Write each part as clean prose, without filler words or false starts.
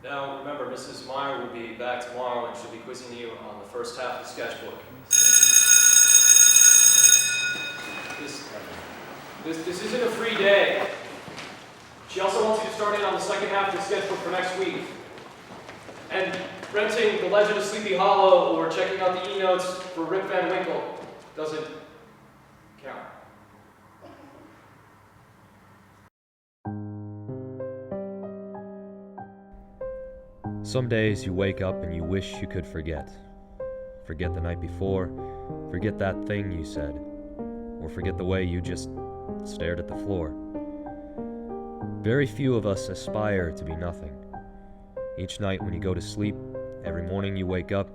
Now, remember, Mrs. Meyer will be back tomorrow and she'll be quizzing you on the first half of the sketchbook. This isn't a free day. She also wants you to start in on the second half of the sketchbook for next week. And renting The Legend of Sleepy Hollow or checking out the e-notes for Rip Van Winkle doesn't count. Some days you wake up and you wish you could forget. Forget the night before, forget that thing you said, or forget the way you just stared at the floor. Very few of us aspire to be nothing. Each night when you go to sleep, every morning you wake up,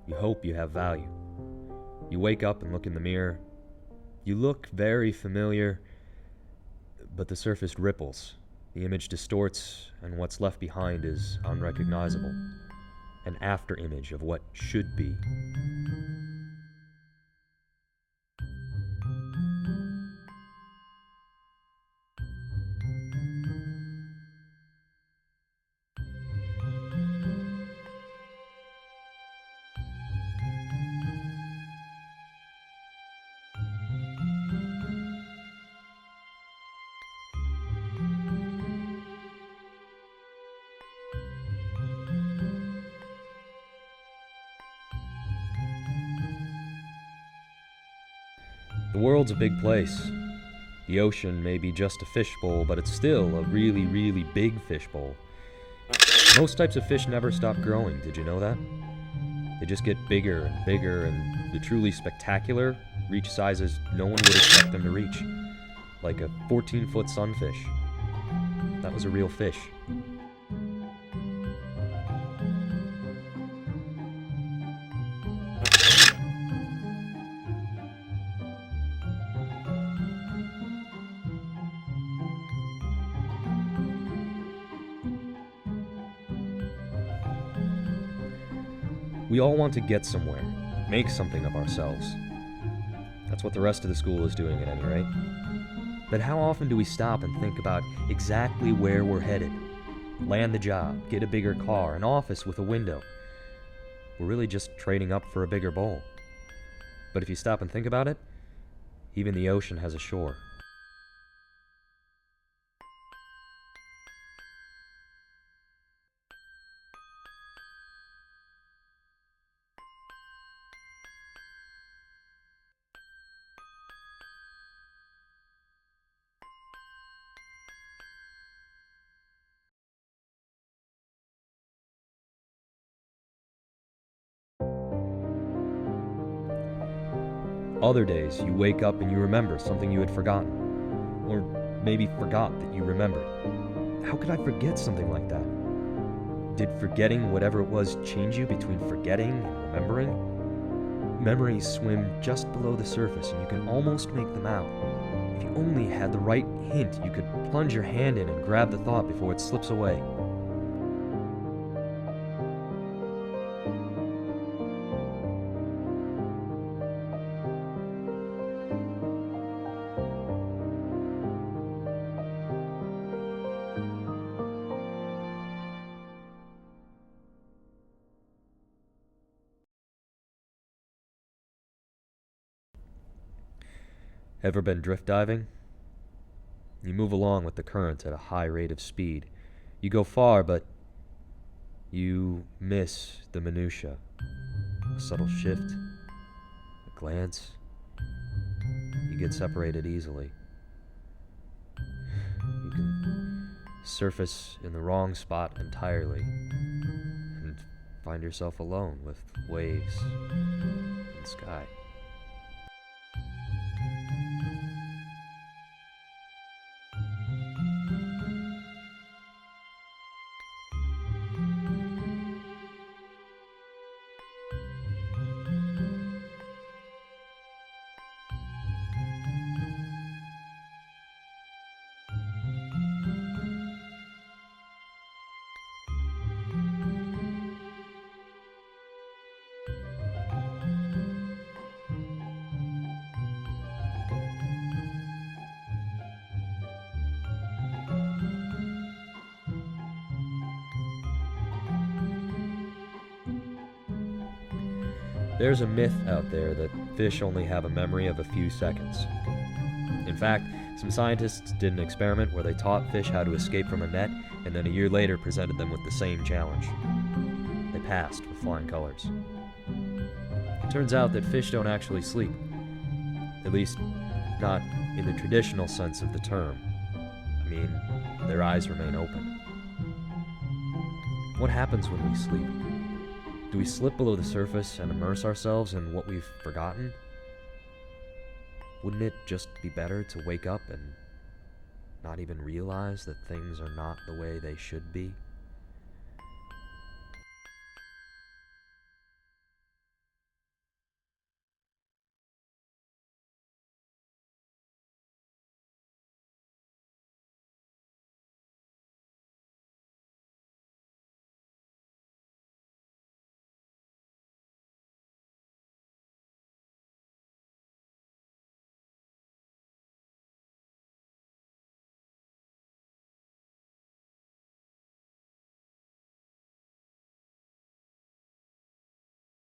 you hope you have value. You wake up and look in the mirror. You look very familiar, but the surface ripples. The image distorts, and what's left behind is unrecognizable. An after image of what should be. The world's a big place. The ocean may be just a fishbowl, but it's still a really, really big fishbowl. Most types of fish never stop growing, did you know that? They just get bigger and bigger, and the truly spectacular reach sizes no one would expect them to reach. Like a 14-foot sunfish. That was a real fish. We all want to get somewhere, make something of ourselves. That's what the rest of the school is doing at any rate. But how often do we stop and think about exactly where we're headed? Land the job, get a bigger car, an office with a window. We're really just trading up for a bigger bowl. But if you stop and think about it, even the ocean has a shore. Other days, you wake up and you remember something you had forgotten. Or maybe forgot that you remembered. How could I forget something like that? Did forgetting whatever it was change you between forgetting and remembering? Memories swim just below the surface and you can almost make them out. If you only had the right hint, you could plunge your hand in and grab the thought before it slips away. Ever been drift diving? You move along with the current at a high rate of speed. You go far, but you miss the minutia. A subtle shift, a glance. You get separated easily. You can surface in the wrong spot entirely and find yourself alone with waves and sky. There's a myth out there that fish only have a memory of a few seconds. In fact, some scientists did an experiment where they taught fish how to escape from a net and then a year later presented them with the same challenge. They passed with flying colors. It turns out that fish don't actually sleep. At least, not in the traditional sense of the term. I mean, their eyes remain open. What happens when we sleep? Do we slip below the surface and immerse ourselves in what we've forgotten? Wouldn't it just be better to wake up and not even realize that things are not the way they should be?